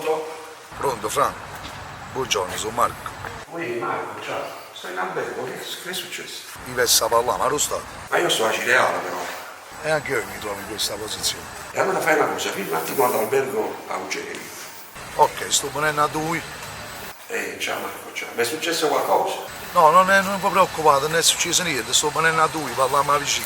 Pronto? Pronto, Franco? Buongiorno, sono Marco. Ui, Marco, ciao. Stai in albergo, che è successo? Mi versa a parlare, ma non sta. Ma io sto a Cireale, però. E anche io mi trovo in questa posizione. E allora fai una cosa, firma un attimo all'albergo a Ugeri. Ok, sto venendo a lui. Ciao Marco, ciao. Mi è successo qualcosa? No, non vi preoccupate, non è successo niente, sto venendo a lui, parliamo vicino.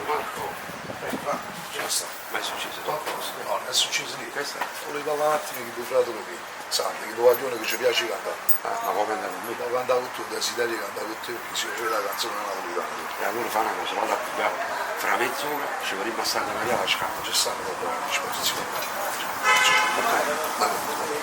Marco, già sta. Ma è successo qualcosa? No, non è successo niente. Volevo parlare un attimo con tuo fratello qui. Senti, che lo guaglione che ci piace cantare. Ma come andare con lui? Ma cantare con tu, desideri cantare con te, perché si vede la canzone napoletana. E allora fa una cosa, vado a pagare. Fra mezz'ora ci vorremmo passare da Maria alla scala. Ci stanno proprio a disposizione. Ok, va bene.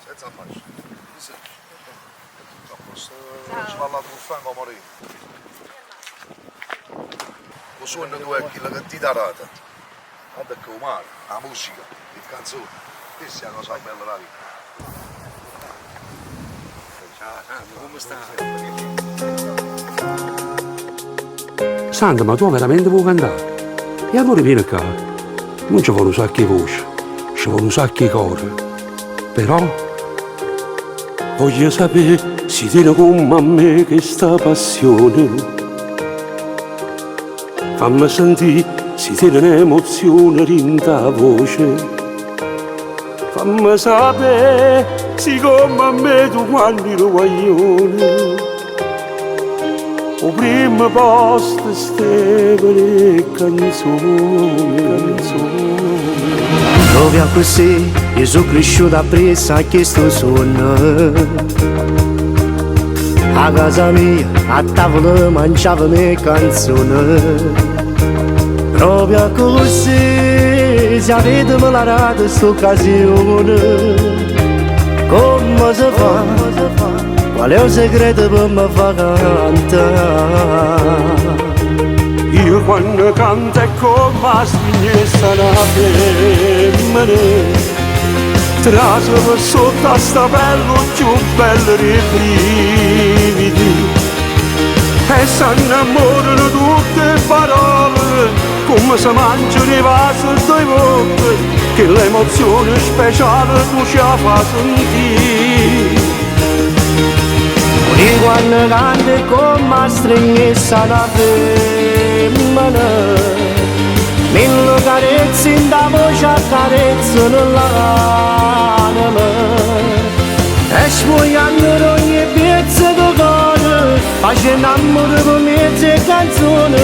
Senza affaccio. Sì. A posto. Ci parlato con Franco Moreno. Lo suono tu è quello che ti dà rata. Guarda che umano, la musica, le canzoni. Questa è la cosa bella della vita. Ciao, come stai? Sandra, ma tu veramente vuoi cantare? E allora vieni qua. Non ci vuole un sacco di voce, ci vuole un sacco di cose. Però voglio sapere se tiene come a me questa passione. Fammi sentire se tiene un'emozione in ta voce. Fammi sapere se come a me tu quando lo guaglione. O primo posto stevole canzone. Proprio così io sono cresciuto appresso a questo sonno. A casa mia, a tavola mangiavo le canzoni. Proprio così, se avete la rata questa occasione. Come si fa? Qual è il segreto per me far cantare? Io quando canto è come la svignessa una femmina. Trase per sotto a sta pelle più bella dei brividi. E si innamorano tutte le parole, come si mangiano i vasi due volte, che l'emozione speciale tu ci fa sentire. E quando canto è come la stringessa una femmina. Mille carezze in da voce accarezzano l'anima. E sfogliando ogni pezzo di cuore, facendo amore per mezzo e canzone.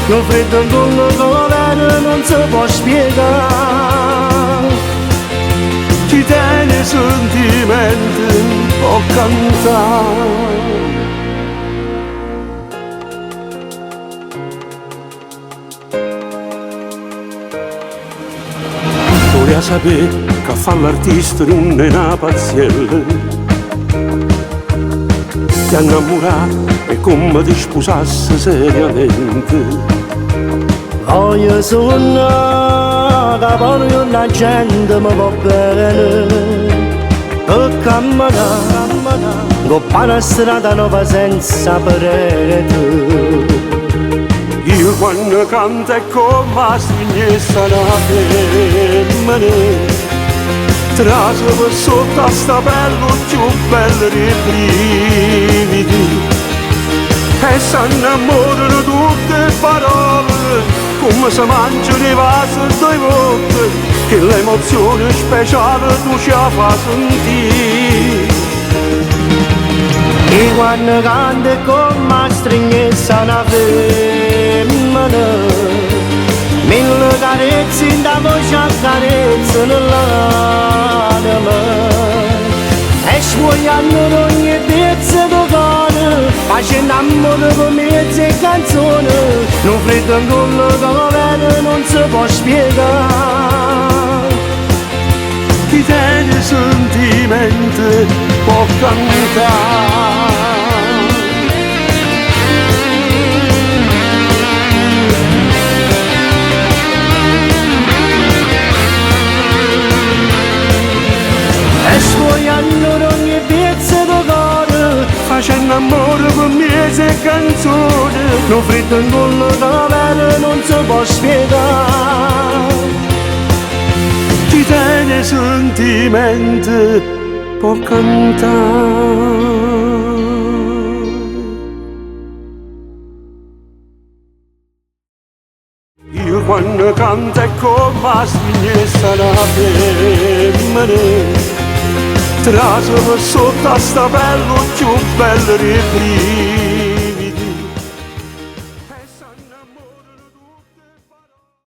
Lo freddo in quello che non si può spiegare. Chi tiene sentimenti può cantare. Voglio sapere che fa l'artista non è una pazziella. Ti innamorato e come ti sposassi seriamente. Voglio suonare che poi la gente mi va bene. Per camminare, coppa una strada nuova senza parete. Io quando canto è come la svignessa una femmina. Trase per sotto a sta pelle più bella dei brividi. E si innamorano tutte le parole, come si mangiano i vasi due volte, che l'emozione speciale tu ci fa sentire. E quando canta con me stringe una femmina, mille carezze in da voce accarezza nell'anima. E sfogliando ogni pezzo di cuore, facendo amore per mezze canzoni, non freddo in quello che vede non si può spiegare. Chi tiene sentimenti può cantare. E sfogliando ogni pezzo di cuore, Facendo amore per mezze canzoni, non freddo in quello che vede non si può spiegare. chi tiene sentimenti può cantare. Io quando canto è come se sarà femmina, traso per sotto a sta bello più bello di prima.